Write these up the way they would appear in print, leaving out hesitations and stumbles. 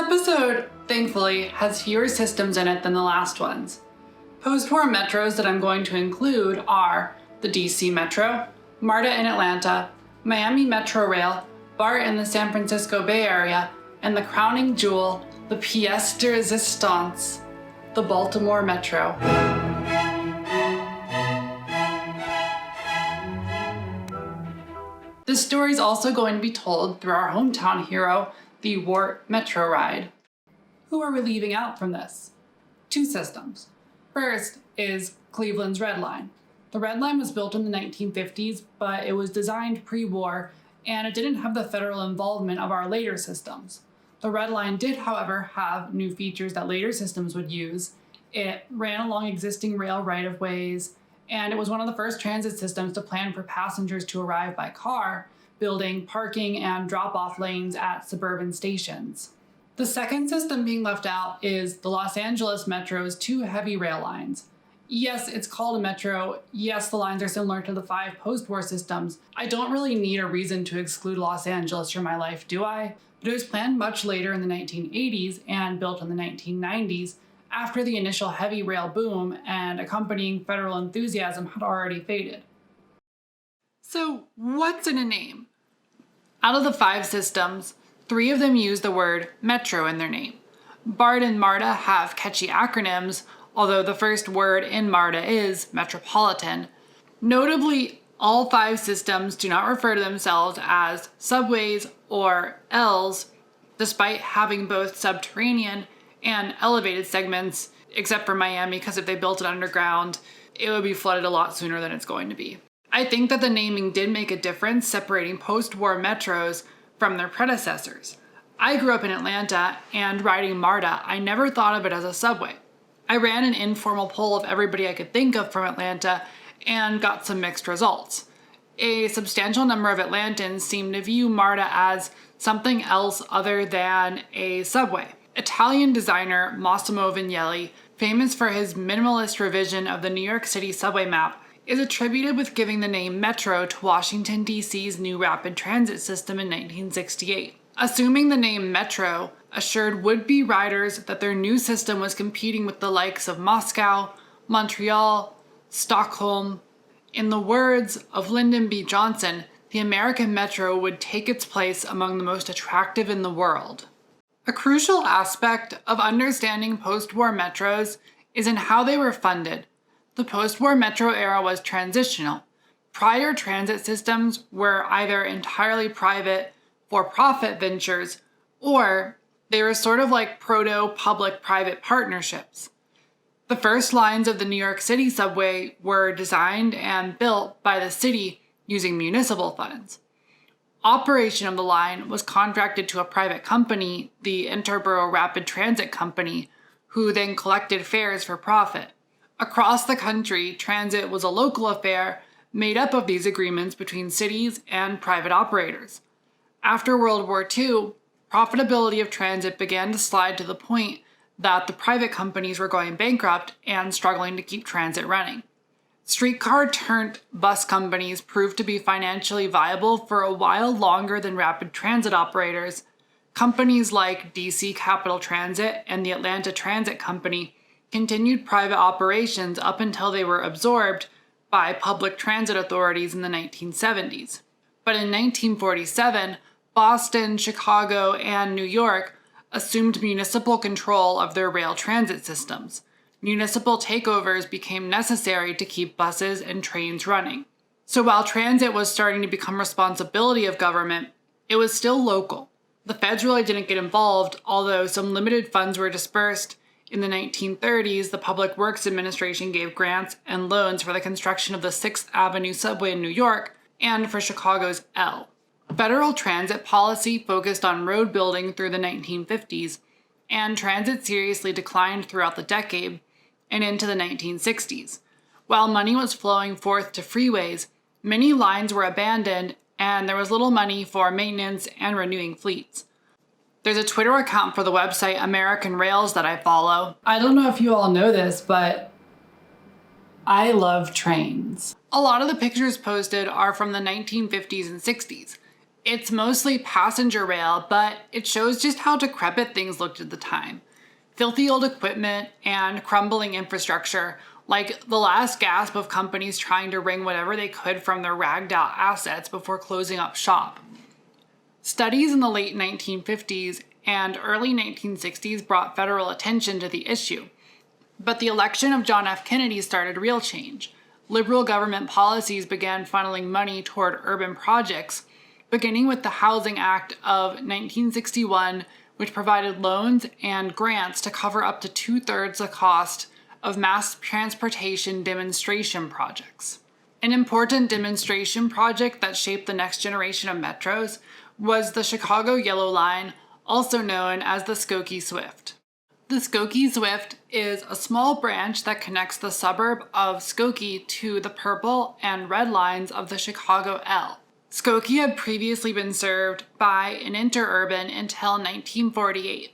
episode, thankfully, has fewer systems in it than the last ones. Post-war metros that I'm going to include are the DC Metro, MARTA in Atlanta, Miami Metro Rail, BART in the San Francisco Bay Area, and the crowning jewel, the pièce de résistance, the Baltimore Metro. This story is also going to be told through our hometown hero, the WART Metro Ride. Who are we leaving out from this? Two systems. First is Cleveland's Red Line. The Red Line was built in the 1950s, but it was designed pre-war, and it didn't have the federal involvement of our later systems. The Red Line did, however, have new features that later systems would use. It ran along existing rail right-of-ways, and it was one of the first transit systems to plan for passengers to arrive by car, building parking and drop-off lanes at suburban stations. The second system being left out is the Los Angeles Metro's two heavy rail lines. Yes, it's called a metro. Yes, the lines are similar to the 5 post-war systems. I don't really need a reason to exclude Los Angeles from my life, do I? But it was planned much later in the 1980s and built in the 1990s after the initial heavy rail boom and accompanying federal enthusiasm had already faded. So, what's in a name? Out of the 5 systems, 3 of them use the word metro in their name. BART and MARTA have catchy acronyms, although the first word in MARTA is metropolitan. Notably, all 5 systems do not refer to themselves as subways or Ls, despite having both subterranean and elevated segments, except for Miami, because if they built it underground, it would be flooded a lot sooner than it's going to be. I think that the naming did make a difference, separating post-war metros from their predecessors. I grew up in Atlanta, and riding MARTA, I never thought of it as a subway. I ran an informal poll of everybody I could think of from Atlanta and got some mixed results. A substantial number of Atlantans seemed to view MARTA as something else other than a subway. Italian designer Massimo Vignelli, famous for his minimalist revision of the New York City subway map, is attributed with giving the name Metro to Washington, D.C.'s new rapid transit system in 1968. Assuming the name Metro assured would-be riders that their new system was competing with the likes of Moscow, Montreal, Stockholm. In the words of Lyndon B. Johnson, the American Metro would take its place among the most attractive in the world. A crucial aspect of understanding post-war metros is in how they were funded. The post-war metro era was transitional. Prior transit systems were either entirely private, for-profit ventures, or they were sort of like proto-public-private partnerships. The first lines of the New York City subway were designed and built by the city using municipal funds. Operation of the line was contracted to a private company, the Interborough Rapid Transit Company, who then collected fares for profit. Across the country, transit was a local affair made up of these agreements between cities and private operators. After World War II, profitability of transit began to slide to the point that the private companies were going bankrupt and struggling to keep transit running. Streetcar turned bus companies proved to be financially viable for a while longer than rapid transit operators. Companies like DC Capital Transit and the Atlanta Transit Company continued private operations up until they were absorbed by public transit authorities in the 1970s. But in 1947, Boston, Chicago, and New York assumed municipal control of their rail transit systems. Municipal takeovers became necessary to keep buses and trains running. So while transit was starting to become responsibility of government, it was still local. The feds really didn't get involved, although some limited funds were dispersed. In the 1930s, the Public Works Administration gave grants and loans for the construction of the 6th Avenue subway in New York and for Chicago's L. Federal transit policy focused on road building through the 1950s, and transit seriously declined throughout the decade and into the 1960s. While money was flowing forth to freeways, many lines were abandoned and there was little money for maintenance and renewing fleets. There's a Twitter account for the website American Rails that I follow. I don't know if you all know this, but I love trains. A lot of the pictures posted are from the 1950s and 60s. It's mostly passenger rail, but it shows just how decrepit things looked at the time. Filthy old equipment and crumbling infrastructure, like the last gasp of companies trying to wring whatever they could from their ragged out assets before closing up shop. Studies in the late 1950s and early 1960s brought federal attention to the issue, but the election of John F. Kennedy started real change. Liberal government policies began funneling money toward urban projects, beginning with the Housing Act of 1961, which provided loans and grants to cover up to 2/3 the cost of mass transportation demonstration projects. An important demonstration project that shaped the next generation of metros was the Chicago Yellow Line, also known as the Skokie Swift. The Skokie Swift is a small branch that connects the suburb of Skokie to the purple and red lines of the Chicago L. Skokie had previously been served by an interurban until 1948.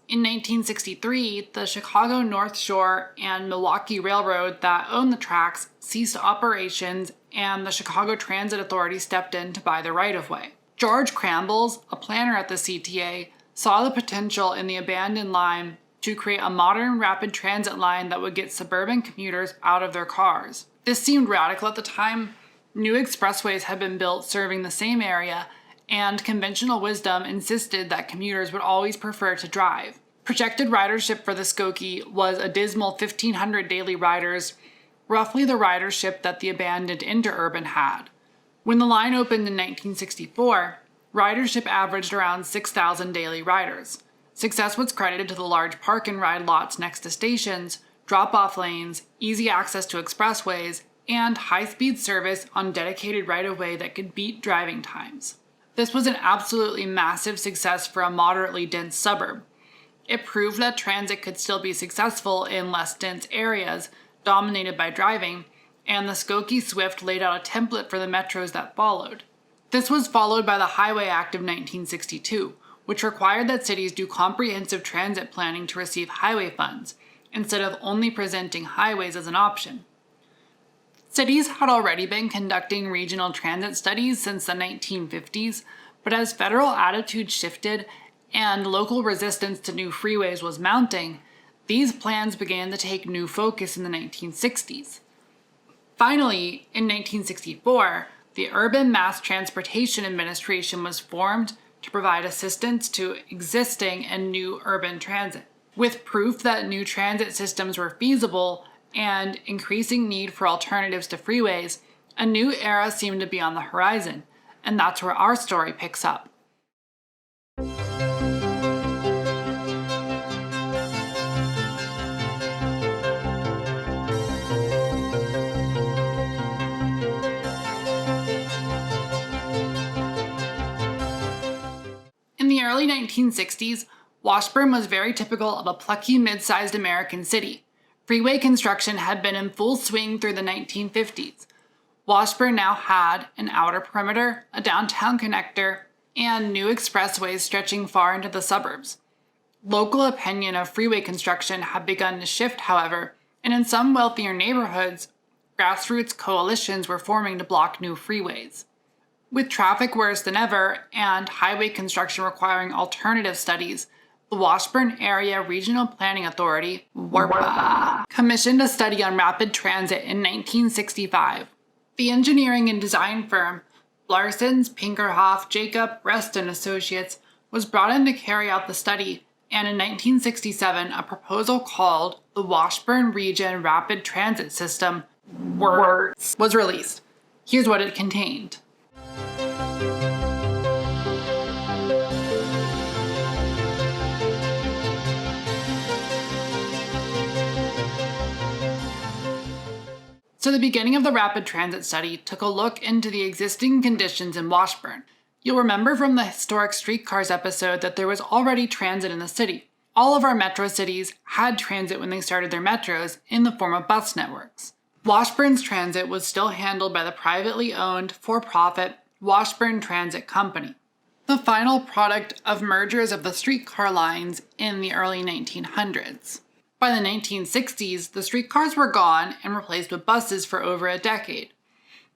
In 1963, the Chicago North Shore and Milwaukee Railroad that owned the tracks ceased operations, and the Chicago Transit Authority stepped in to buy the right-of-way. George Crambles, a planner at the CTA, saw the potential in the abandoned line to create a modern rapid transit line that would get suburban commuters out of their cars. This seemed radical at the time. New expressways had been built serving the same area, and conventional wisdom insisted that commuters would always prefer to drive. Projected ridership for the Skokie was a dismal 1,500 daily riders, roughly the ridership that the abandoned interurban had. When the line opened in 1964, ridership averaged around 6,000 daily riders. Success was credited to the large park and ride lots next to stations, drop-off lanes, easy access to expressways, and high-speed service on dedicated right-of-way that could beat driving times. This was an absolutely massive success for a moderately dense suburb. It proved that transit could still be successful in less dense areas dominated by driving, and the Skokie Swift laid out a template for the metros that followed. This was followed by the Highway Act of 1962, which required that cities do comprehensive transit planning to receive highway funds, instead of only presenting highways as an option. Cities had already been conducting regional transit studies since the 1950s, but as federal attitudes shifted and local resistance to new freeways was mounting, these plans began to take new focus in the 1960s. Finally, in 1964, the Urban Mass Transportation Administration was formed to provide assistance to existing and new urban transit. With proof that new transit systems were feasible and increasing need for alternatives to freeways, a new era seemed to be on the horizon, and that's where our story picks up. In the early 1960s, Washburn was very typical of a plucky mid-sized American city. Freeway construction had been in full swing through the 1950s. Washburn now had an outer perimeter, a downtown connector, and new expressways stretching far into the suburbs. Local opinion of freeway construction had begun to shift, however, and in some wealthier neighborhoods, grassroots coalitions were forming to block new freeways. With traffic worse than ever and highway construction requiring alternative studies, the Washburn Area Regional Planning Authority, WARPA, commissioned a study on rapid transit in 1965. The engineering and design firm, Larsons, Pinkerhoff, Jacob, Rest and Associates, was brought in to carry out the study, and in 1967, a proposal called the Washburn Region Rapid Transit System, WRTS, was released. Here's what it contained. So the beginning of the rapid transit study took a look into the existing conditions in Washburn. You'll remember from the Historic Streetcars episode that there was already transit in the city. All of our metro cities had transit when they started their metros in the form of bus networks. Washburn's transit was still handled by the privately owned, for-profit Washburn Transit Company, the final product of mergers of the streetcar lines in the early 1900s. By the 1960s, the streetcars were gone and replaced with buses for over a decade.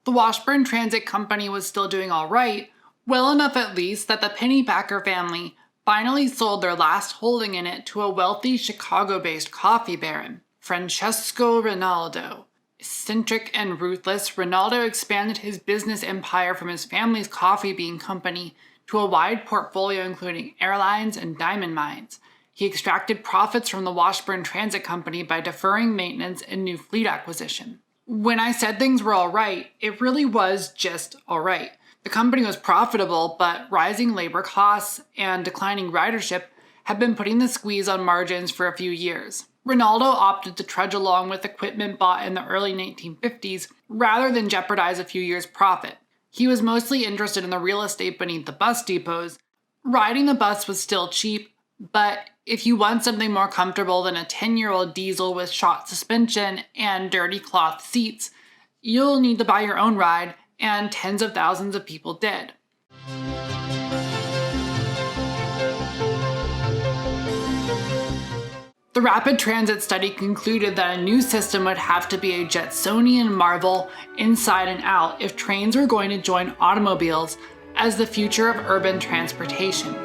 The Washburn Transit Company was still doing all right Well enough at least that the Pennypacker family finally sold their last holding in it to a wealthy Chicago-based coffee baron, Francesco Rinaldo. Eccentric and ruthless, Rinaldo expanded his business empire from his family's coffee bean company to a wide portfolio including airlines and diamond mines. He extracted profits from the Washburn Transit Company by deferring maintenance and new fleet acquisition. When I said things were all right, it really was just all right. The company was profitable, but rising labor costs and declining ridership had been putting the squeeze on margins for a few years. Rinaldo opted to trudge along with equipment bought in the early 1950s rather than jeopardize a few years' profit. He was mostly interested in the real estate beneath the bus depots. Riding the bus was still cheap, but if you want something more comfortable than a 10-year-old diesel with shot suspension and dirty cloth seats, you'll need to buy your own ride, and tens of thousands of people did. The rapid transit study concluded that a new system would have to be a Jetsonian marvel inside and out if trains were going to join automobiles as the future of urban transportation.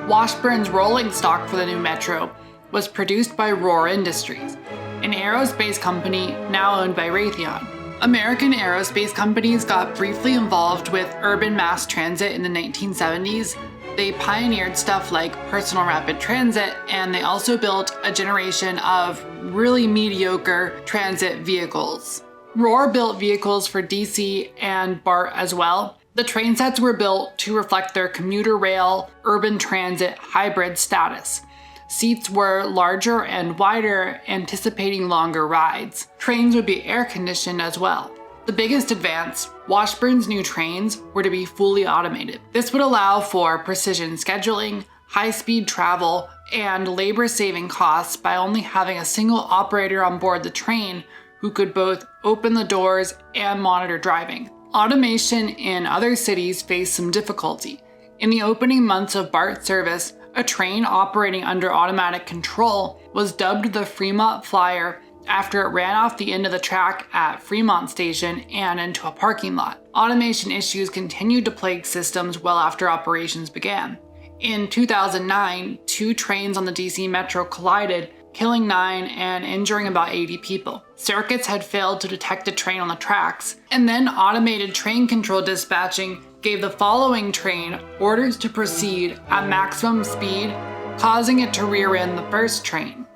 Washburn's rolling stock for the new metro was produced by Rohr Industries, an aerospace company now owned by Raytheon. American aerospace companies got briefly involved with urban mass transit in the 1970s. They pioneered stuff like personal rapid transit, and they also built a generation of really mediocre transit vehicles. Rohr built vehicles for DC and BART as well. The train sets were built to reflect their commuter rail, urban transit hybrid status. Seats were larger and wider, anticipating longer rides. Trains would be air-conditioned as well. The biggest advance, Washburn's new trains were to be fully automated. This would allow for precision scheduling, high-speed travel, and labor-saving costs by only having a single operator on board the train who could both open the doors and monitor driving. Automation in other cities faced some difficulty. In the opening months of BART service, a train operating under automatic control was dubbed the Fremont Flyer after it ran off the end of the track at Fremont Station and into a parking lot. Automation issues continued to plague systems well after operations began. In 2009, 2 trains on the DC Metro collided, killing 9 and injuring about 80 people. Circuits had failed to detect a train on the tracks, and then automated train control dispatching gave the following train orders to proceed at maximum speed, causing it to rear end the first train.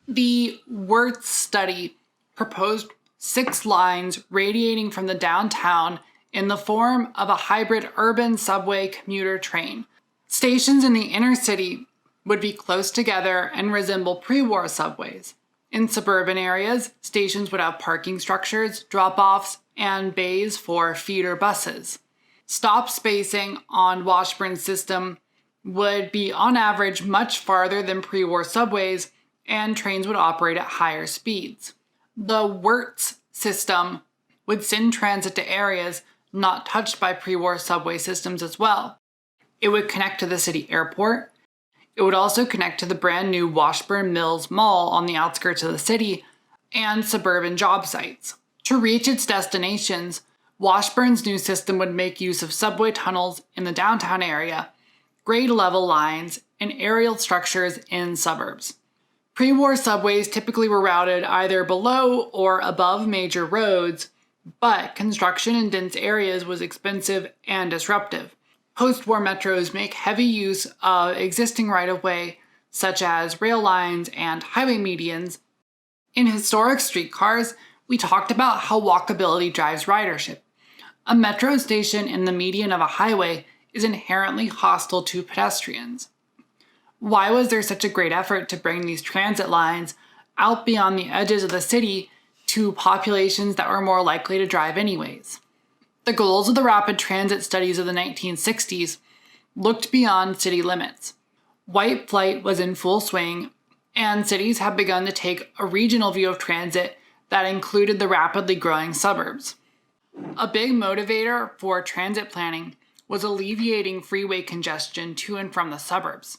The Wirtz study proposed 6 lines radiating from the downtown in the form of a hybrid urban subway commuter train. Stations in the inner city would be close together and resemble pre-war subways. In suburban areas, stations would have parking structures, drop-offs, and bays for feeder buses. Stop spacing on Washburn's system would be on average much farther than pre-war subways, and trains would operate at higher speeds. The Wirtz system would send transit to areas not touched by pre-war subway systems as well. It would connect to the city airport. It would also connect to the brand new Washburn Mills Mall on the outskirts of the city and suburban job sites. To reach its destinations, Washburn's new system would make use of subway tunnels in the downtown area, grade level lines, and aerial structures in suburbs. Pre-war subways typically were routed either below or above major roads, but construction in dense areas was expensive and disruptive. Post-war metros make heavy use of existing right-of-way, such as rail lines and highway medians. In historic streetcars, we talked about how walkability drives ridership. A metro station in the median of a highway is inherently hostile to pedestrians. Why was there such a great effort to bring these transit lines out beyond the edges of the city to populations that were more likely to drive anyways? The goals of the rapid transit studies of the 1960s looked beyond city limits. White flight was in full swing, and cities had begun to take a regional view of transit that included the rapidly growing suburbs. A big motivator for transit planning was alleviating freeway congestion to and from the suburbs.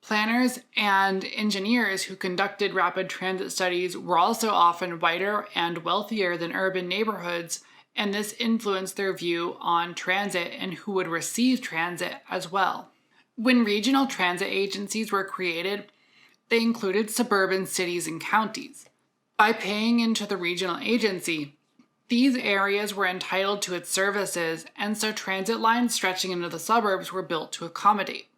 Planners and engineers who conducted rapid transit studies were also often whiter and wealthier than urban neighborhoods, and this influenced their view on transit and who would receive transit as well. When regional transit agencies were created, they included suburban cities and counties. By paying into the regional agency, these areas were entitled to its services, and so transit lines stretching into the suburbs were built to accommodate.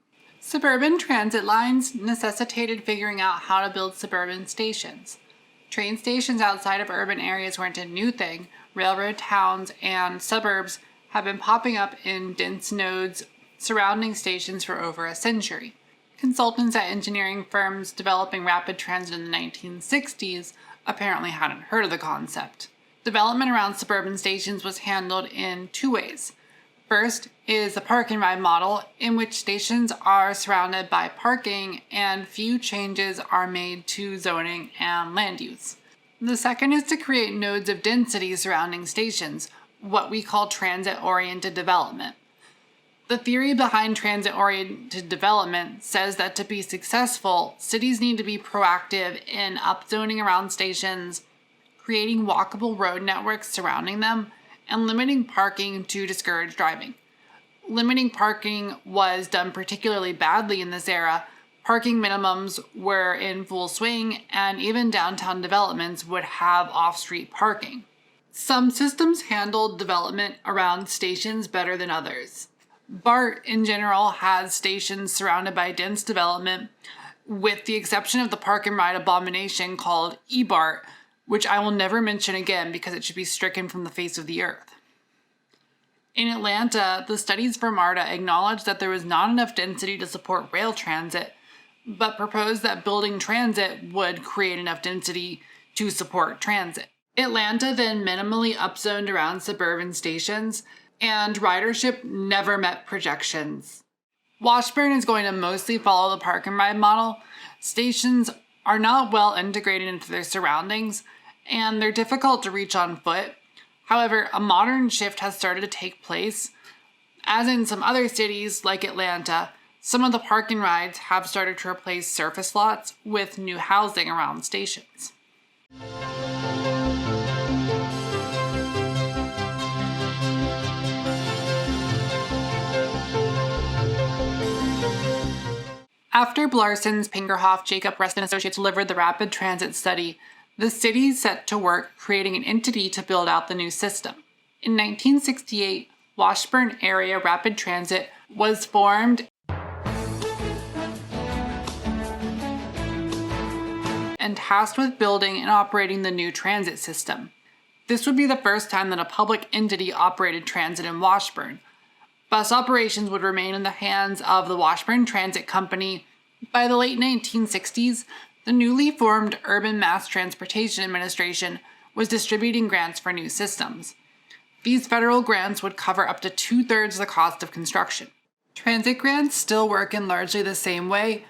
Suburban transit lines necessitated figuring out how to build suburban stations. Train stations outside of urban areas weren't a new thing. Railroad towns and suburbs have been popping up in dense nodes surrounding stations for over a century. Consultants at engineering firms developing rapid transit in the 1960s apparently hadn't heard of the concept. Development around suburban stations was handled in two ways. First is the park and ride model, in which stations are surrounded by parking and few changes are made to zoning and land use. The second is to create nodes of density surrounding stations, what we call transit-oriented development. The theory behind transit-oriented development says that to be successful, cities need to be proactive in upzoning around stations, creating walkable road networks surrounding them, and limiting parking to discourage driving. Limiting parking was done particularly badly in this era. Parking minimums were in full swing, and even downtown developments would have off-street parking. Some systems handled development around stations better than others. BART, in general, has stations surrounded by dense development, with the exception of the park and ride abomination called E-BART, which I will never mention again because it should be stricken from the face of the earth. In Atlanta, the studies for MARTA acknowledged that there was not enough density to support rail transit, but proposed that building transit would create enough density to support transit. Atlanta then minimally upzoned around suburban stations, and ridership never met projections. Washburn is going to mostly follow the park and ride model. Stations are not well integrated into their surroundings, and they're difficult to reach on foot. However, a modern shift has started to take place. As in some other cities like Atlanta, some of the park and rides have started to replace surface lots with new housing around stations. After Blarson's, Pingerhoff, Jacob, Rest, and Associates delivered the rapid transit study, the city set to work creating an entity to build out the new system. In 1968, Washburn Area Rapid Transit was formed and tasked with building and operating the new transit system. This would be the first time that a public entity operated transit in Washburn. Bus operations would remain in the hands of the Washburn Transit Company. By the late 1960s, the newly formed Urban Mass Transportation Administration was distributing grants for new systems. These federal grants would cover up to 2/3 of the cost of construction. Transit grants still work in largely the same way.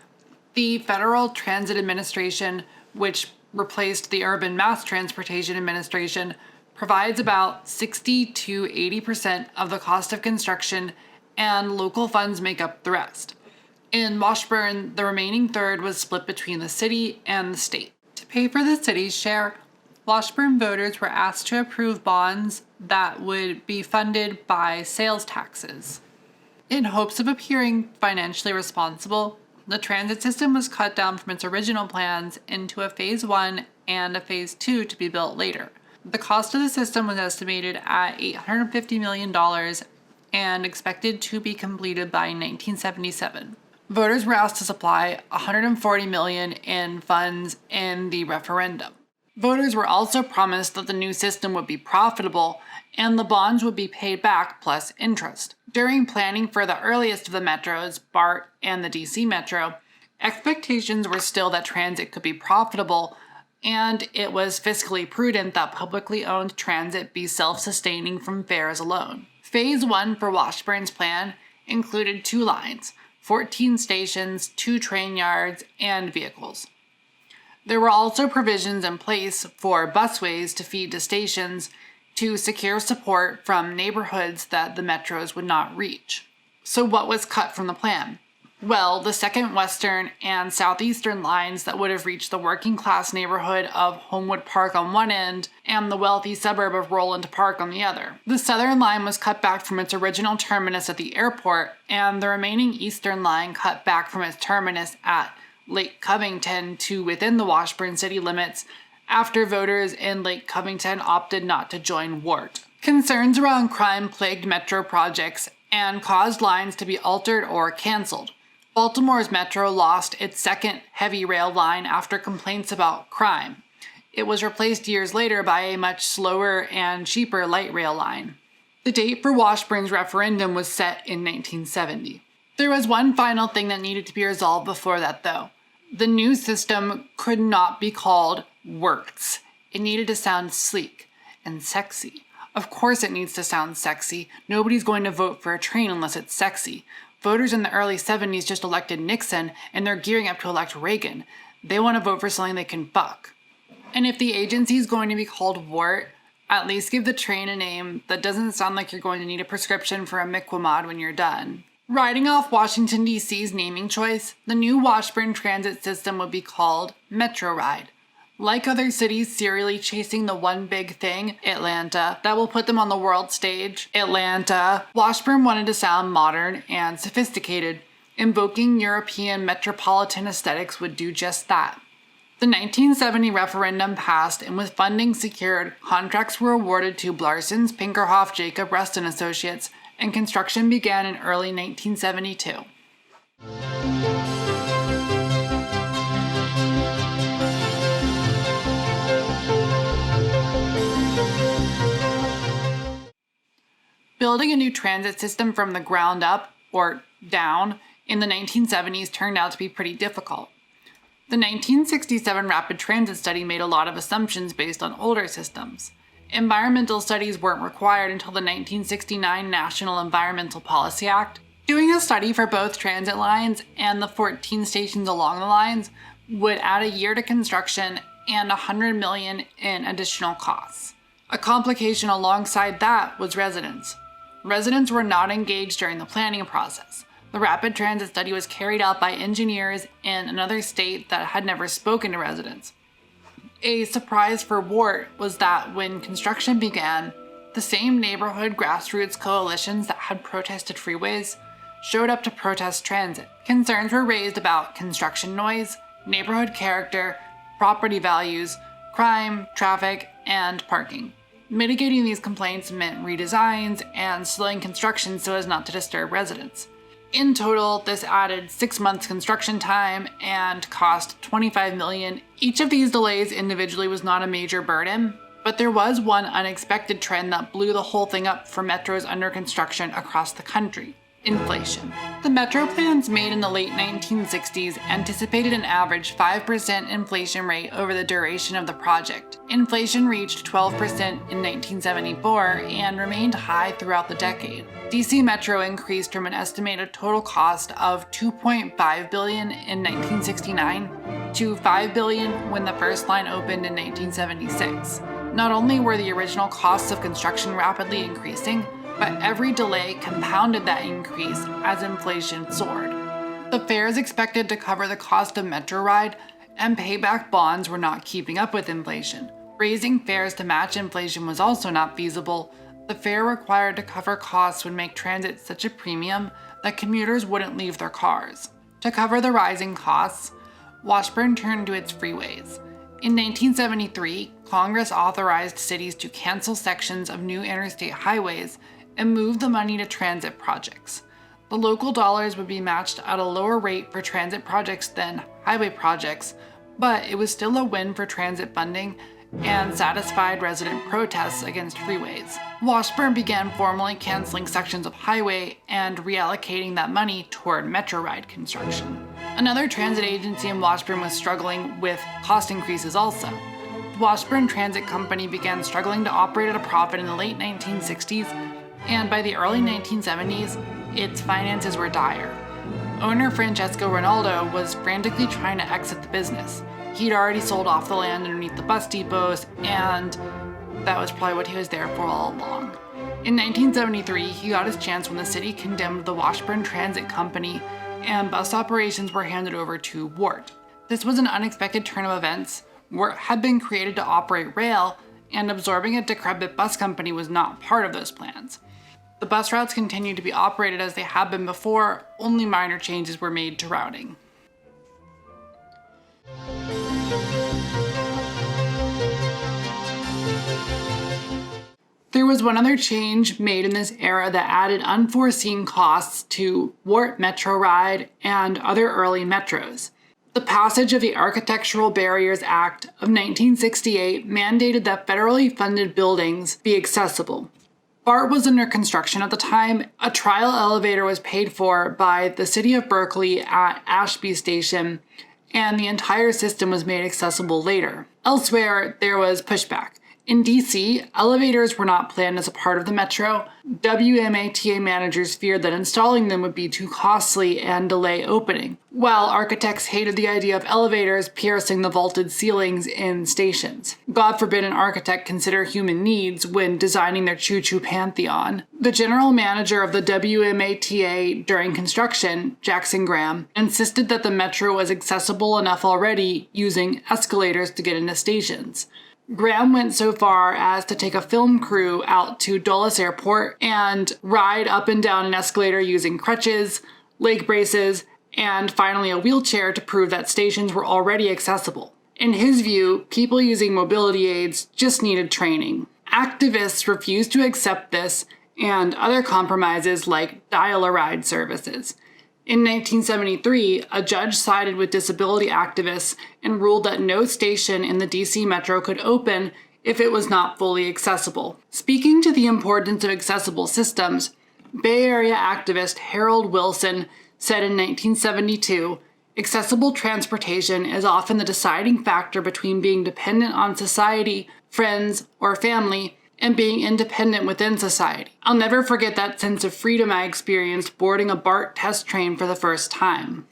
The Federal Transit Administration, which replaced the Urban Mass Transportation Administration, provides about 60 to 80% of the cost of construction, and local funds make up the rest. In Washburn, the remaining third was split between the city and the state. To pay for the city's share, Washburn voters were asked to approve bonds that would be funded by sales taxes. In hopes of appearing financially responsible, the transit system was cut down from its original plans into a Phase 1 and a Phase 2 to be built later. The cost of the system was estimated at $850 million and expected to be completed by 1977. Voters were asked to supply $140 million in funds in the referendum. Voters were also promised that the new system would be profitable and the bonds would be paid back plus interest. During planning for the earliest of the metros, BART and the DC Metro, expectations were still that transit could be profitable, and it was fiscally prudent that publicly owned transit be self-sustaining from fares alone. Phase 1 for Washburn's plan included 2 lines, 14 stations, 2 train yards, and vehicles. There were also provisions in place for busways to feed to stations to secure support from neighborhoods that the metros would not reach. So what was cut from the plan? Well, the Second Western and Southeastern lines that would have reached the working class neighborhood of Homewood Park on one end and the wealthy suburb of Roland Park on the other. The Southern line was cut back from its original terminus at the airport, and the remaining Eastern line cut back from its terminus at Lake Covington to within the Washburn city limits after voters in Lake Covington opted not to join WART. Concerns around crime plagued metro projects and caused lines to be altered or canceled. Baltimore's metro lost its second heavy rail line after complaints about crime. It was replaced years later by a much slower and cheaper light rail line. The date for Washburn's referendum was set in 1970. There was one final thing that needed to be resolved before that, though. The new system could not be called WORTS. It needed to sound sleek and sexy. Of course it needs to sound sexy. Nobody's going to vote for a train unless it's sexy. Voters in the early 70s just elected Nixon, and they're gearing up to elect Reagan. They want to vote for something they can buck. And if the agency's going to be called WART, at least give the train a name that doesn't sound like you're going to need a prescription for a Miquimod when you're done. Riding off Washington, D.C.'s naming choice, the new Washburn transit system would be called Metro Ride. Like other cities serially chasing the one big thing, Atlanta, that will put them on the world stage, Atlanta, Washburn wanted to sound modern and sophisticated. Invoking European metropolitan aesthetics would do just that. The 1970 referendum passed, and with funding secured, contracts were awarded to Blarsons, Pinkerhoff, Jacob, Rust & Associates, and construction began in early 1972. Building a new transit system from the ground up, or down, in the 1970s turned out to be pretty difficult. The 1967 Rapid Transit Study made a lot of assumptions based on older systems. Environmental studies weren't required until the 1969 National Environmental Policy Act. Doing a study for both transit lines and the 14 stations along the lines would add a year to construction and $100 million in additional costs. A complication alongside that was residents. Residents were not engaged during the planning process. The rapid transit study was carried out by engineers in another state that had never spoken to residents. A surprise for WART was that when construction began, the same neighborhood grassroots coalitions that had protested freeways showed up to protest transit. Concerns were raised about construction noise, neighborhood character, property values, crime, traffic, and parking. Mitigating these complaints meant redesigns and slowing construction so as not to disturb residents. In total, this added 6 months construction time and cost $25 million. Each of these delays individually was not a major burden, but there was one unexpected trend that blew the whole thing up for metros under construction across the country: inflation. The metro plans made in the late 1960s anticipated an average 5% inflation rate over the duration of the project. Inflation reached 12% in 1974 and remained high throughout the decade. DC Metro increased from an estimated total cost of $2.5 billion in 1969 to $5 billion when the first line opened in 1976. Not only were the original costs of construction rapidly increasing, but every delay compounded that increase as inflation soared. The fares expected to cover the cost of Metro Ride, and payback bonds were not keeping up with inflation. Raising fares to match inflation was also not feasible. The fare required to cover costs would make transit such a premium that commuters wouldn't leave their cars. To cover the rising costs, Washburn turned to its freeways. In 1973, Congress authorized cities to cancel sections of new interstate highways and move the money to transit projects. The local dollars would be matched at a lower rate for transit projects than highway projects, but it was still a win for transit funding and satisfied resident protests against freeways. Washburn began formally canceling sections of highway and reallocating that money toward Metro Ride construction. Another transit agency in Washburn was struggling with cost increases also. The Washburn Transit Company began struggling to operate at a profit in the late 1960s, and by the early 1970s, its finances were dire. Owner Francesco Rinaldo was frantically trying to exit the business. He'd already sold off the land underneath the bus depots, and that was probably what he was there for all along. In 1973, he got his chance when the city condemned the Washburn Transit Company and bus operations were handed over to WART. This was an unexpected turn of events. WART had been created to operate rail, and absorbing a decrepit bus company was not part of those plans. The bus routes continued to be operated as they had been before, only minor changes were made to routing. There was one other change made in this era that added unforeseen costs to WART Metro Ride and other early metros. The passage of the Architectural Barriers Act of 1968 mandated that federally funded buildings be accessible. BART was under construction at the time. A trial elevator was paid for by the city of Berkeley at Ashby Station, and the entire system was made accessible later. Elsewhere, there was pushback. In DC, elevators were not planned as a part of the metro. WMATA managers feared that installing them would be too costly and delay opening, while architects hated the idea of elevators piercing the vaulted ceilings in stations. God forbid an architect consider human needs when designing their choo-choo pantheon. The general manager of the WMATA during construction, Jackson Graham, insisted that the metro was accessible enough already using escalators to get into stations. Graham went so far as to take a film crew out to Dulles Airport and ride up and down an escalator using crutches, leg braces, and finally a wheelchair to prove that stations were already accessible. In his view, people using mobility aids just needed training. Activists refused to accept this and other compromises like dial-a-ride services. In 1973, a judge sided with disability activists and ruled that no station in the DC Metro could open if it was not fully accessible. Speaking to the importance of accessible systems, Bay Area activist Harold Wilson said in 1972, "Accessible transportation is often the deciding factor between being dependent on society, friends, or family, and being independent within society. I'll never forget that sense of freedom I experienced boarding a BART test train for the first time."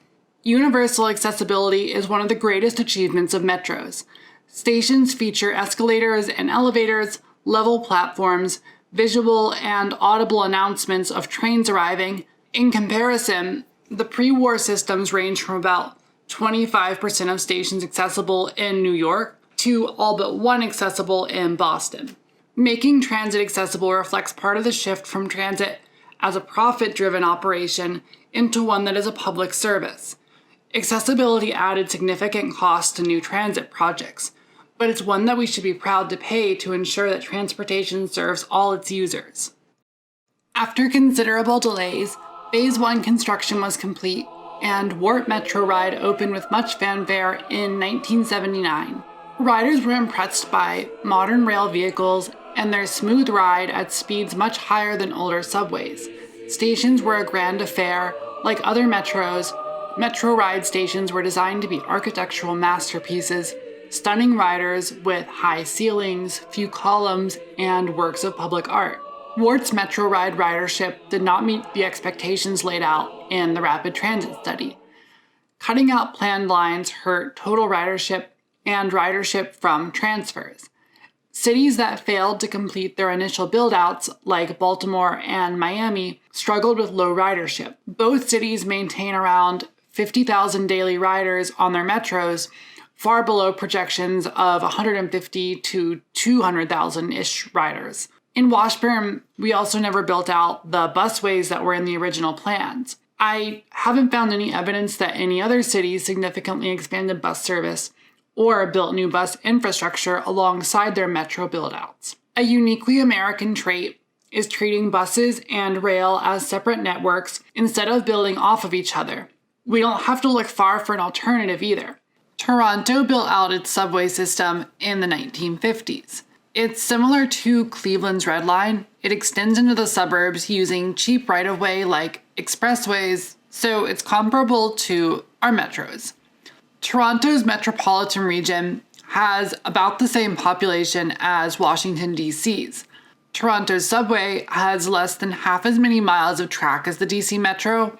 Universal accessibility is one of the greatest achievements of metros. Stations feature escalators and elevators, level platforms, visual and audible announcements of trains arriving. In comparison, the pre-war systems range from about 25% of stations accessible in New York to all but one accessible in Boston. Making transit accessible reflects part of the shift from transit as a profit-driven operation into one that is a public service. Accessibility added significant costs to new transit projects, but it's one that we should be proud to pay to ensure that transportation serves all its users. After considerable delays, Phase 1 construction was complete, and WART Metro Ride opened with much fanfare in 1979. Riders were impressed by modern rail vehicles and their smooth ride at speeds much higher than older subways. Stations were a grand affair. Like other metros, Metro Ride stations were designed to be architectural masterpieces, stunning riders with high ceilings, few columns, and works of public art. WART's Metro Ride ridership did not meet the expectations laid out in the rapid transit study. Cutting out planned lines hurt total ridership and ridership from transfers. Cities that failed to complete their initial build-outs, like Baltimore and Miami, struggled with low ridership. Both cities maintain around 50,000 daily riders on their metros, far below projections of 150 to 200,000-ish riders. In Washburn, we also never built out the busways that were in the original plans. I haven't found any evidence that any other cities significantly expanded bus service or built new bus infrastructure alongside their metro build-outs. A uniquely American trait is treating buses and rail as separate networks instead of building off of each other. We don't have to look far for an alternative either. Toronto built out its subway system in the 1950s. It's similar to Cleveland's Red Line. It extends into the suburbs using cheap right-of-way like expressways, so it's comparable to our metros. Toronto's metropolitan region has about the same population as Washington, D.C.'s. Toronto's subway has less than half as many miles of track as the DC Metro,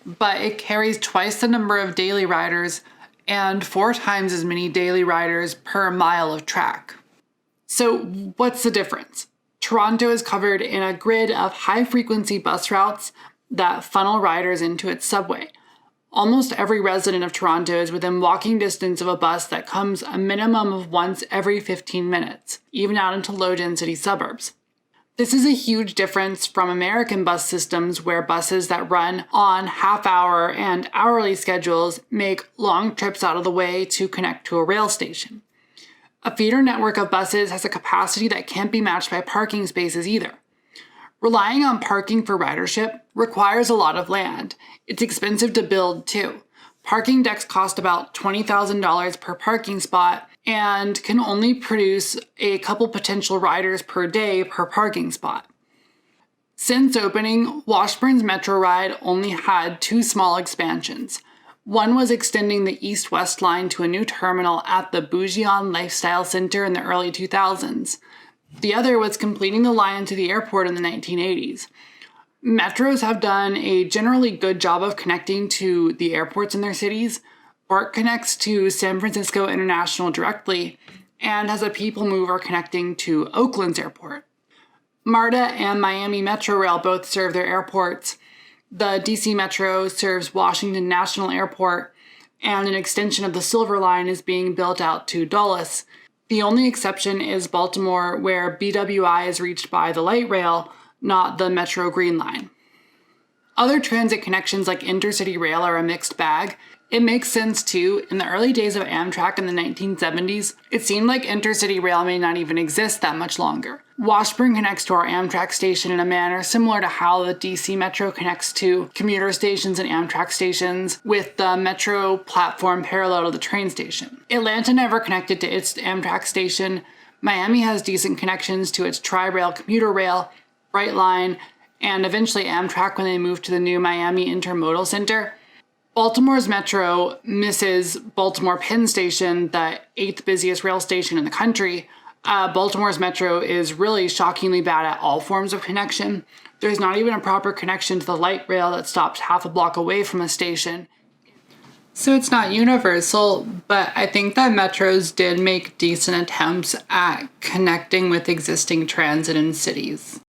but it carries twice the number of daily riders and 4 times as many daily riders per mile of track. So what's the difference? Toronto is covered in a grid of high-frequency bus routes that funnel riders into its subway. Almost every resident of Toronto is within walking distance of a bus that comes a minimum of once every 15 minutes, even out into low-density suburbs. This is a huge difference from American bus systems where buses that run on half-hour and hourly schedules make long trips out of the way to connect to a rail station. A feeder network of buses has a capacity that can't be matched by parking spaces either. Relying on parking for ridership requires a lot of land. It's expensive to build too. Parking decks cost about $20,000 per parking spot and can only produce a couple potential riders per day per parking spot. Since opening, Washburn's Metro ride only had two small expansions. One was extending the east-west line to a new terminal at the Bougion Lifestyle Center in the early 2000s. The other was completing the line to the airport in the 1980s. Metros have done a generally good job of connecting to the airports in their cities. BART connects to San Francisco International directly and has a people mover connecting to Oakland's airport. MARTA and Miami Metro Rail both serve their airports. The DC Metro serves Washington National Airport, and an extension of the Silver Line is being built out to Dulles. The only exception is Baltimore, where BWI is reached by the light rail, not the Metro Green Line. Other transit connections like intercity rail are a mixed bag. It makes sense too. In the early days of Amtrak in the 1970s, it seemed like intercity rail may not even exist that much longer. Washburn connects to our Amtrak station in a manner similar to how the DC Metro connects to commuter stations and Amtrak stations, with the Metro platform parallel to the train station. Atlanta never connected to its Amtrak station. Miami has decent connections to its Tri-Rail commuter rail, Brightline, and eventually Amtrak when they moved to the new Miami Intermodal Center. Baltimore's Metro misses Baltimore Penn Station, the 8th busiest rail station in the country. Baltimore's Metro is really shockingly bad at all forms of connection. There's not even a proper connection to the light rail that stops half a block away from a station. So it's not universal, but I think that metros did make decent attempts at connecting with existing transit in cities.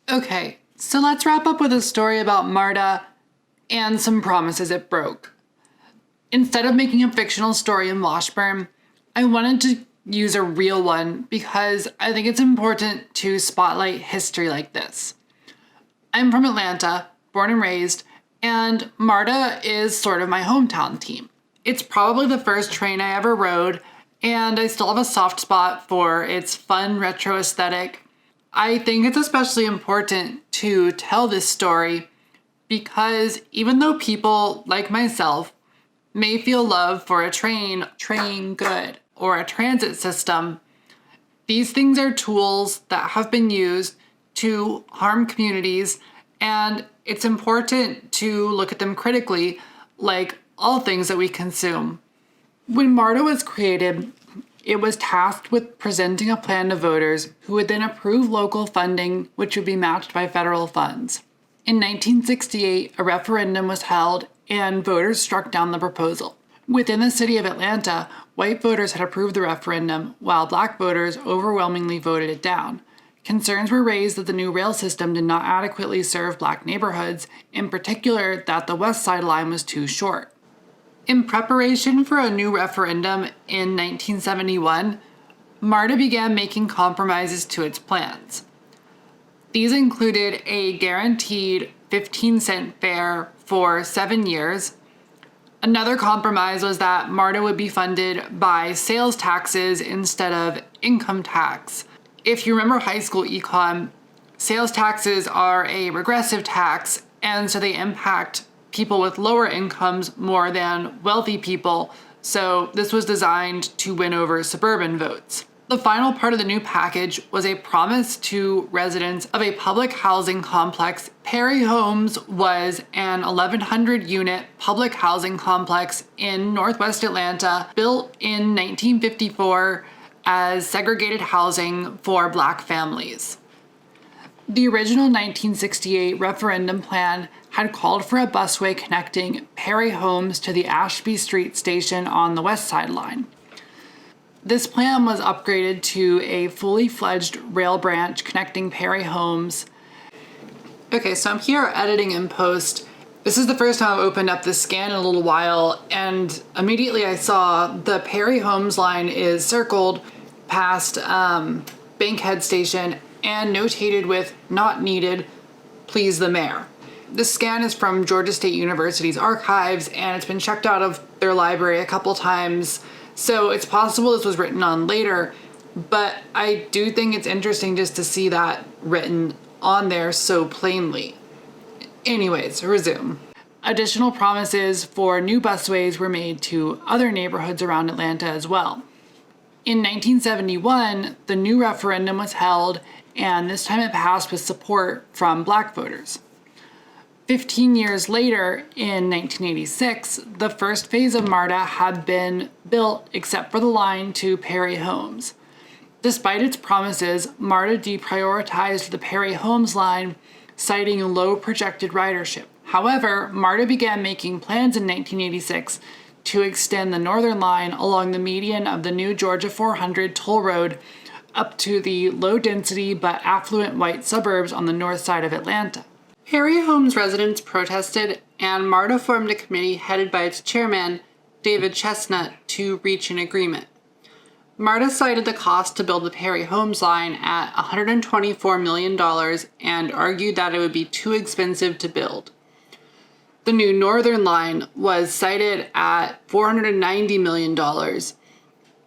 Okay, so let's wrap up with a story about MARTA and some promises it broke. Instead of making a fictional story in Washburn, I wanted to use a real one because I think it's important to spotlight history like this. I'm from Atlanta, born and raised, and MARTA is sort of my hometown team. It's probably the first train I ever rode, and I still have a soft spot for its fun retro aesthetic. I think it's especially important to tell this story because even though people like myself may feel love for a train good, or a transit system, these things are tools that have been used to harm communities, and it's important to look at them critically, like all things that we consume. When MARTA was created, it was tasked with presenting a plan to voters who would then approve local funding, which would be matched by federal funds. In 1968, a referendum was held and voters struck down the proposal. Within the city of Atlanta, white voters had approved the referendum, while black voters overwhelmingly voted it down. Concerns were raised that the new rail system did not adequately serve black neighborhoods, in particular that the West Side Line was too short. In preparation for a new referendum in 1971, MARTA began making compromises to its plans. These included a guaranteed 15-cent fare for 7 years. Another compromise was that MARTA would be funded by sales taxes instead of income tax. If you remember high school econ, sales taxes are a regressive tax, and so they impact people with lower incomes more than wealthy people, so this was designed to win over suburban votes. The final part of the new package was a promise to residents of a public housing complex. Perry Homes was an 1,100-unit public housing complex in Northwest Atlanta, built in 1954 as segregated housing for black families. The original 1968 referendum plan had called for a busway connecting Perry Homes to the Ashby Street station on the West Side Line. This plan was upgraded to a fully fledged rail branch connecting Perry Homes. Okay, so I'm here editing in post. This is the first time I've opened up this scan in a little while, and immediately I saw the Perry Homes line is circled past Bankhead Station and notated with "not needed, please the mayor." This scan is from Georgia State University's archives, and it's been checked out of their library a couple times, so it's possible this was written on later, but I do think it's interesting just to see that written on there so plainly. Anyways, resume. Additional promises for new busways were made to other neighborhoods around Atlanta as well. In 1971, the new referendum was held, and this time it passed with support from Black voters. 15 years later, in 1986, the first phase of MARTA had been built except for the line to Perry Homes. Despite its promises, MARTA deprioritized the Perry Homes line, citing low projected ridership. However, MARTA began making plans in 1986 to extend the northern line along the median of the new Georgia 400 toll road up to the low-density but affluent white suburbs on the north side of Atlanta. Perry Homes residents protested, and MARTA formed a committee headed by its chairman, David Chestnut, to reach an agreement. MARTA cited the cost to build the Perry Homes line at $124 million and argued that it would be too expensive to build. The new northern line was cited at $490 million.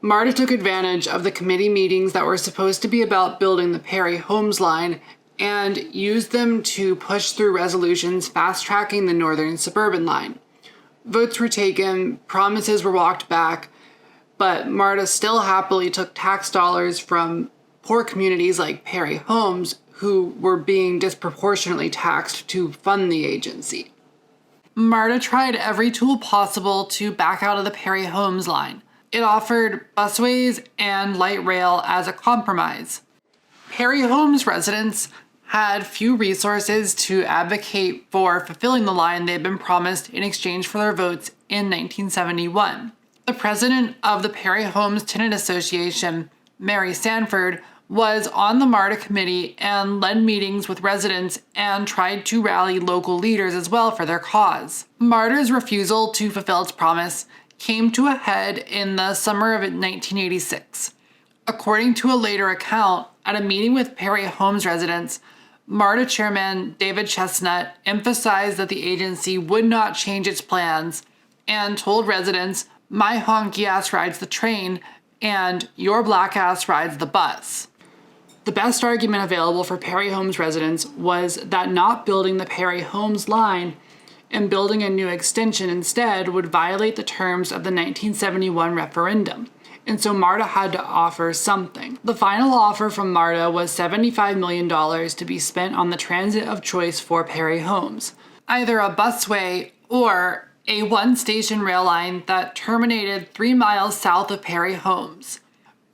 MARTA took advantage of the committee meetings that were supposed to be about building the Perry Homes line and used them to push through resolutions fast-tracking the northern suburban line. Votes were taken, promises were walked back, but MARTA still happily took tax dollars from poor communities like Perry Homes, who were being disproportionately taxed to fund the agency. MARTA tried every tool possible to back out of the Perry Homes line. It offered busways and light rail as a compromise. Perry Homes residents had few resources to advocate for fulfilling the line they had been promised in exchange for their votes in 1971. The president of the Perry Homes Tenant Association, Mary Sanford, was on the MARTA committee and led meetings with residents and tried to rally local leaders as well for their cause. MARTA's refusal to fulfill its promise came to a head in the summer of 1986. According to a later account, at a meeting with Perry Homes residents, MARTA chairman David Chestnut emphasized that the agency would not change its plans and told residents, "My honky ass rides the train and your black ass rides the bus." The best argument available for Perry Homes residents was that not building the Perry Homes line and building a new extension instead would violate the terms of the 1971 referendum, and so MARTA had to offer something. The final offer from MARTA was $75 million to be spent on the transit of choice for Perry Homes, either a busway or a one-station rail line that terminated 3 miles south of Perry Homes.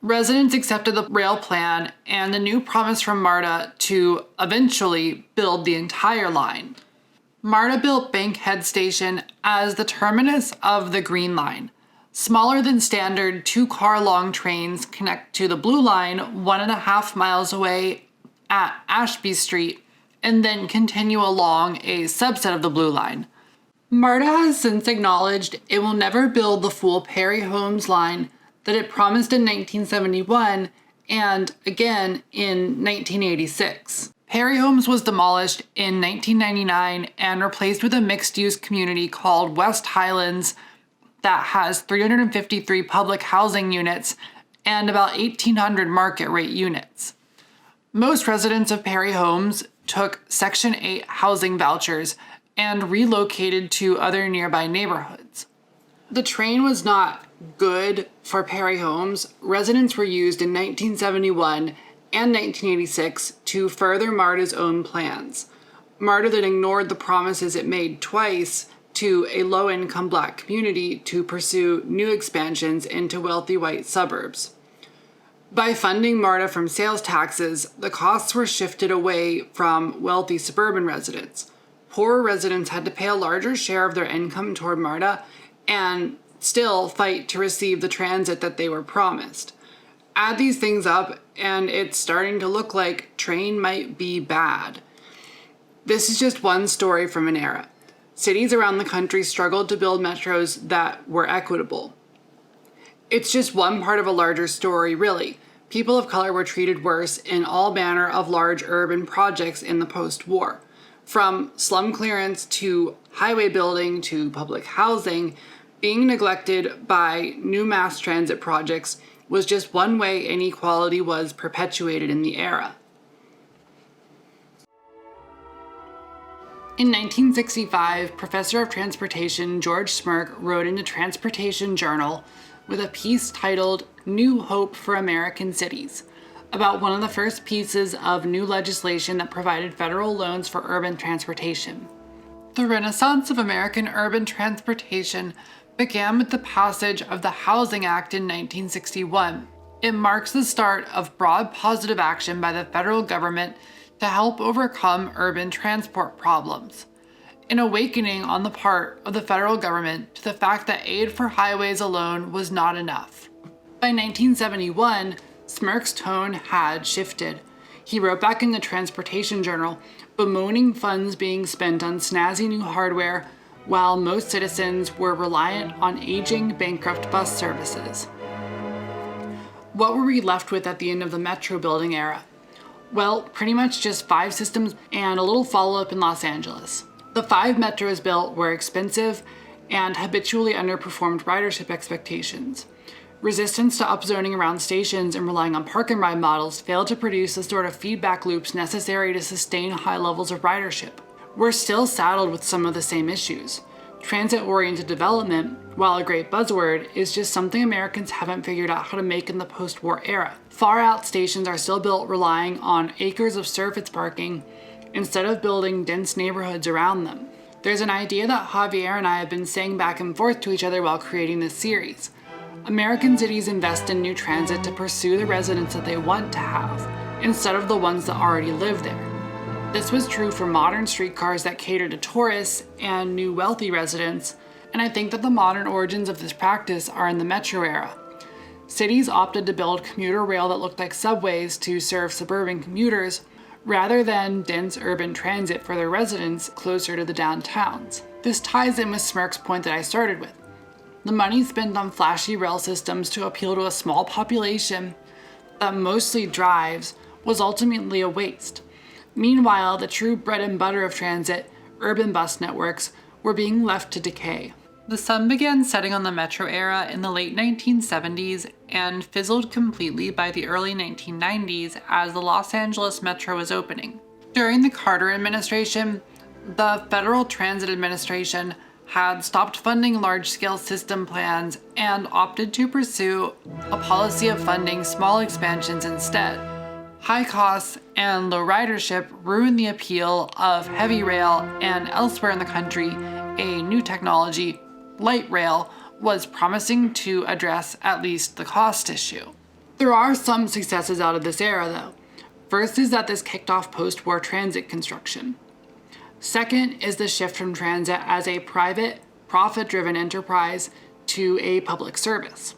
Residents accepted the rail plan and the new promise from MARTA to eventually build the entire line. MARTA built Bankhead Station as the terminus of the Green Line. Smaller than standard 2-car-long trains connect to the Blue Line 1.5 miles away at Ashby Street and then continue along a subset of the Blue Line. MARTA has since acknowledged it will never build the full Perry Homes line that it promised in 1971 and again in 1986. Perry Homes was demolished in 1999 and replaced with a mixed-use community called West Highlands that has 353 public housing units and about 1,800 market rate units. Most residents of Perry Homes took Section 8 housing vouchers and relocated to other nearby neighborhoods. The train was not good for Perry Homes. Residents were used in 1971 and 1986 to further MARTA's own plans. MARTA then ignored the promises it made twice to a low-income Black community to pursue new expansions into wealthy white suburbs. By funding MARTA from sales taxes, the costs were shifted away from wealthy suburban residents. Poorer residents had to pay a larger share of their income toward MARTA, and still fight to receive the transit that they were promised. Add these things up, and it's starting to look like train might be bad. This is just one story from an era. Cities around the country struggled to build metros that were equitable. It's just one part of a larger story, really. People of color were treated worse in all manner of large urban projects in the post-war. From slum clearance to highway building to public housing, being neglected by new mass transit projects was just one way inequality was perpetuated in the era. In 1965, Professor of Transportation George Smirk wrote in the Transportation Journal with a piece titled New Hope for American Cities, about one of the first pieces of new legislation that provided federal loans for urban transportation. The renaissance of American urban transportation began with the passage of the Housing Act in 1961. It marks the start of broad positive action by the federal government to help overcome urban transport problems, an awakening on the part of the federal government to the fact that aid for highways alone was not enough. By 1971, Smirk's tone had shifted. He wrote back in the Transportation Journal, bemoaning funds being spent on snazzy new hardware while most citizens were reliant on aging, bankrupt bus services. What were we left with at the end of the metro building era? Well, pretty much just 5 systems and a little follow-up in Los Angeles. The 5 metros built were expensive and habitually underperformed ridership expectations. Resistance to upzoning around stations and relying on park and ride models failed to produce the sort of feedback loops necessary to sustain high levels of ridership. We're still saddled with some of the same issues. Transit-oriented development, while a great buzzword, is just something Americans haven't figured out how to make in the post-war era. Far-out stations are still built relying on acres of surface parking instead of building dense neighborhoods around them. There's an idea that Javier and I have been saying back and forth to each other while creating this series. American cities invest in new transit to pursue the residents that they want to have, instead of the ones that already live there. This was true for modern streetcars that cater to tourists and new wealthy residents, and I think that the modern origins of this practice are in the metro era. Cities opted to build commuter rail that looked like subways to serve suburban commuters, rather than dense urban transit for their residents closer to the downtowns. This ties in with Smirk's point that I started with. The money spent on flashy rail systems to appeal to a small population that mostly drives was ultimately a waste. Meanwhile, the true bread and butter of transit, urban bus networks, were being left to decay. The sun began setting on the metro era in the late 1970s and fizzled completely by the early 1990s as the Los Angeles Metro was opening. During the Carter administration, the Federal Transit Administration had stopped funding large-scale system plans and opted to pursue a policy of funding small expansions instead. High costs and low ridership ruined the appeal of heavy rail, and elsewhere in the country, a new technology, light rail, was promising to address at least the cost issue. There are some successes out of this era, though. First is that this kicked off post-war transit construction. Second is the shift from transit as a private, profit-driven enterprise to a public service.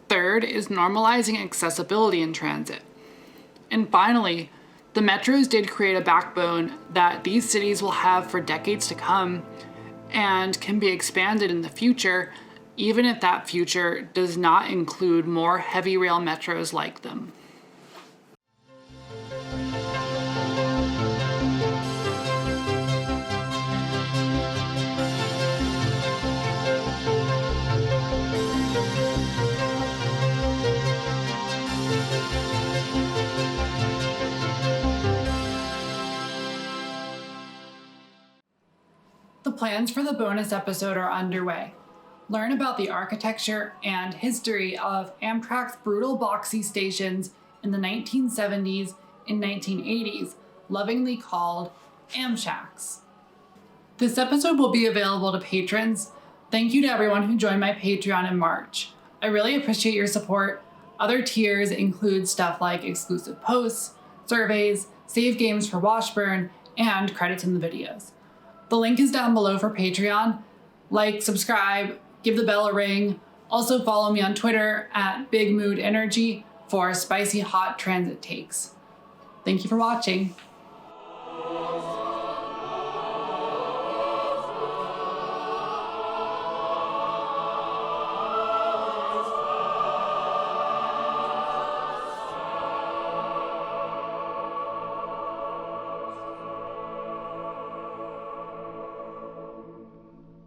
Third is normalizing accessibility in transit. And finally, the metros did create a backbone that these cities will have for decades to come and can be expanded in the future, even if that future does not include more heavy rail metros like them. The plans for the bonus episode are underway. Learn about the architecture and history of Amtrak's brutal boxy stations in the 1970s and 1980s, lovingly called Amshacks. This episode will be available to patrons. Thank you to everyone who joined my Patreon in March. I really appreciate your support. Other tiers include stuff like exclusive posts, surveys, save games for Washburn, and credits in the videos. The link is down below for Patreon. Like, subscribe, give the bell a ring. Also follow me on Twitter at Big Mood Energy for spicy hot transit takes. Thank you for watching.